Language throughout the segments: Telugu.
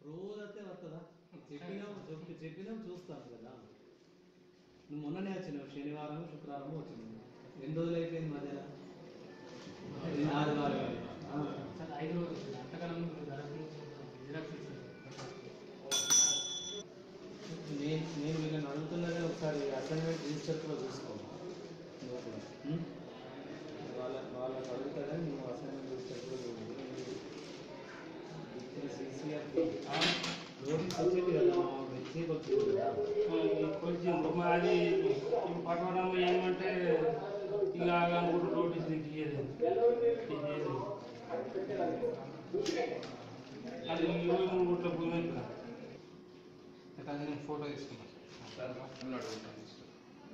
రోజు అయితే వస్తుందా? చెప్పినాం చూస్తాను కదా. నువ్వు మొన్ననే వచ్చినావు, శనివారం శుక్రవారం వచ్చినావు. ఎన్ని రోజులు అయిపోయింది మధ్యలో? 6 వారాలు. 5 రోజులు అంతకాలం నేను వీళ్ళని అడుగుతున్నదే ఒకసారి అసైన్మెంట్ రిజిస్టర్ కూడా చూసుకోవాలి. వాళ్ళకి అడుగుతారని నువ్వు అసైన్మెంట్ రిజిస్టర్ కూడా నోటీస్ వచ్చింది కదా, మెసేజ్ వచ్చింది కదా. కొంచెం అది పట్టణం ఏమంటే ఇక అనుకుంటూ నోటీస్ తీయలేదు. అది 23 కోట్ల భూమి నేను ఫోటో తీసుకున్నాను.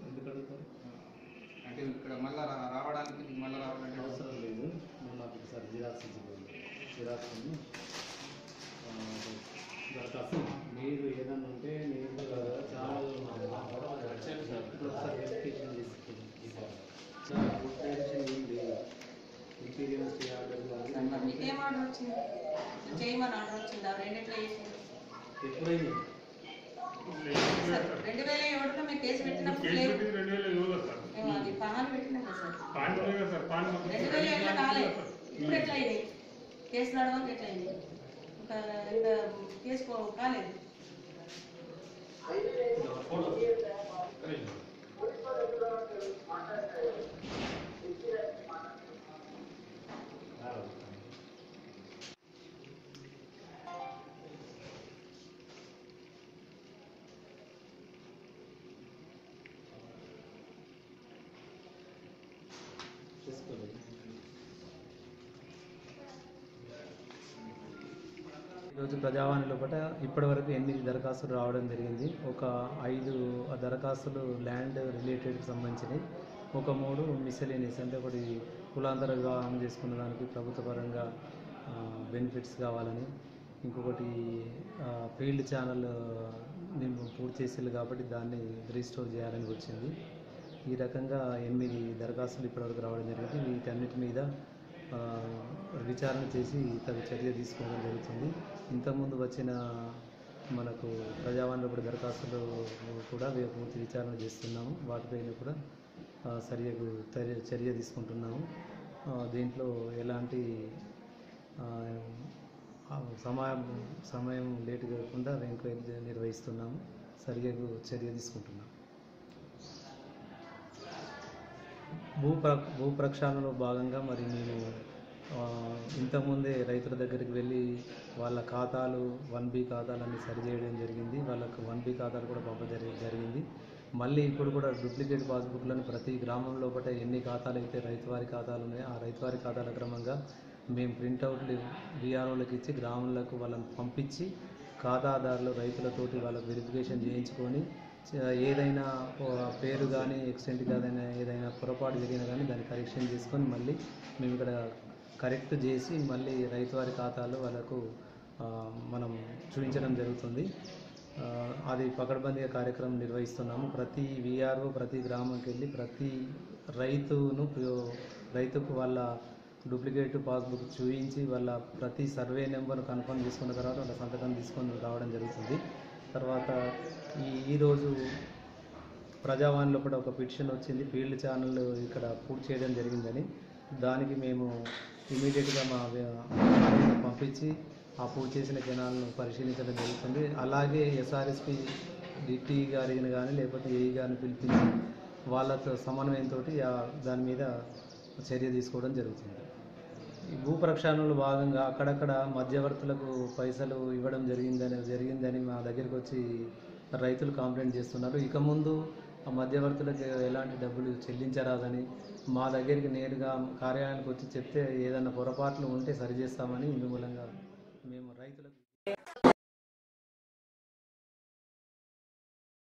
ఎందుకు అడుగుతారు అంటే ఇక్కడ మళ్ళీ రావడానికి మళ్ళీ రావాలంటే అవసరం లేదు. నువ్వు నాకు ఒకసారి జిరాక్స్ ఇచ్చిపోయింది. జిరాక్స్ దరఖాస్తు మీరు ఏదన్నా ఉంటే నేను చాలా ఇప్పుడు ఒకసారి వెరిఫికేషన్ చేసుకుంటాను. ఏం లేదు. ఇంటీరియర్ ఆర్డర్ మీకేం ఆర్డర్ వచ్చింది? చేయమని ఆర్డర్ వచ్చిందా? రెండిట్లో చేసింది. ఎప్పుడైంది? 2007లో మేము కేసు పెట్టినప్పుడు లేదు. మేము అది పాన్ పెట్టినాం కదా సార్. 2007లో కాలేదు. ఇప్పుడు ఎట్లా అయింది? కేసు నడవడానికి ఎట్లా అయింది? ఇంకా కేసు కాలేదు. ఈరోజు ప్రజావాణి లోపల ఇప్పటివరకు 8 దరఖాస్తులు రావడం జరిగింది. ఒక 5 దరఖాస్తులు ల్యాండ్ రిలేటెడ్కి సంబంధించినవి, ఒక 3 మిస్సెలేనియస్, అంటే ఒకటి కులాంతర వివాహం చేసుకున్న దానికి ప్రభుత్వ పరంగా బెనిఫిట్స్ కావాలని, ఇంకొకటి ఫీల్డ్ ఛానల్ నేను పూర్తి చేసేది కాబట్టి దాన్ని రీస్టోర్ చేయాలని వచ్చింది. ఈ రకంగా 8 దరఖాస్తులు ఇప్పటివరకు రావడం జరిగింది. వీటన్నిటి మీద విచారణ చేసి తగు చర్య తీసుకోవడం జరుగుతుంది. ఇంతకుముందు వచ్చిన మనకు ప్రజావాణిలో కూడా దరఖాస్తులు కూడా పూర్తి విచారణ చేస్తున్నాము. వాటిపైన కూడా చర్య తీసుకుంటున్నాము. దీంట్లో ఎలాంటి సమయం లేటు కాకుండా ఎంక్వైరీ నిర్వహిస్తున్నాము. చర్య తీసుకుంటున్నాము. భూ ప్రక్షాళనలో భాగంగా మరి నేను ఇంతకుముందే రైతుల దగ్గరికి వెళ్ళి వాళ్ళ ఖాతాలు 1B ఖాతాలన్నీ సరిచేయడం జరిగింది. వాళ్ళకు 1B ఖాతాలు కూడా పంపడం జరిగింది. మళ్ళీ ఇప్పుడు కూడా డూప్లికేట్ పాస్బుక్లను ప్రతి గ్రామం లోపల ఎన్ని ఖాతాలు అయితే రైతువారి ఖాతాలు ఉన్నాయో ఆ రైతువారి ఖాతాల క్రమంగా మేము ప్రింటౌట్లు విఆర్ఓలకు ఇచ్చి గ్రామంలోకి వాళ్ళని పంపించి ఖాతాదారులు రైతులతోటి వాళ్ళకు వెరిఫికేషన్ చేయించుకొని ఏదైనా పేరు కానీ ఎక్స్టెంట్ కాదైనా ఏదైనా పొరపాటు జరిగినా కానీ దాన్ని కరెక్షన్ చేసుకొని మళ్ళీ మేము ఇక్కడ కరెక్ట్ చేసి మళ్ళీ రైతువారి ఖాతాలో వాళ్ళకు మనం చూపించడం జరుగుతుంది. అది పకడ్బందీగా కార్యక్రమం నిర్వహిస్తున్నాము. ప్రతి విఆర్ఓ ప్రతి గ్రామంకి వెళ్ళి ప్రతి రైతుకు వాళ్ళ డూప్లికేట్ పాస్బుక్ చూపించి వాళ్ళ ప్రతి సర్వే నెంబర్ కన్ఫర్మ్ చేసుకున్న తర్వాత వాళ్ళ సంతకం తీసుకొని రావడం జరుగుతుంది. తర్వాత ఈరోజు ప్రజావాణిలో కూడా ఒక పిటిషన్ వచ్చింది, ఫీల్డ్ ఛానల్ ఇక్కడ పూర్తి చేయడం జరిగిందని. దానికి మేము ఇమీడియట్గా మా పంపించి ఆ పూర్తి చేసిన జనాలను పరిశీలించడం జరుగుతుంది. అలాగే ఎస్ఆర్ఎస్పి డిటి గారిని కానీ లేకపోతే ఏఈ గారిని పిలిపించి వాళ్ళతో సమన్వయంతో దాని మీద చర్య తీసుకోవడం జరుగుతుంది. ఈ భూ ప్రక్షాళనలో భాగంగా అక్కడక్కడ మధ్యవర్తులకు పైసలు ఇవ్వడం జరిగిందని మా దగ్గరికి వచ్చి రైతులు కంప్లైంట్ చేస్తున్నారు. ఇక ముందు ఆ మధ్యవర్తులకు ఎలాంటి డబ్బులు చెల్లించరాదని మా దగ్గరికి నేరుగా కార్యాలయానికి వచ్చి చెప్తే ఏదైనా పొరపాట్లు ఉంటే సరిచేస్తామని ఇందు మూలంగా మేము రైతులకు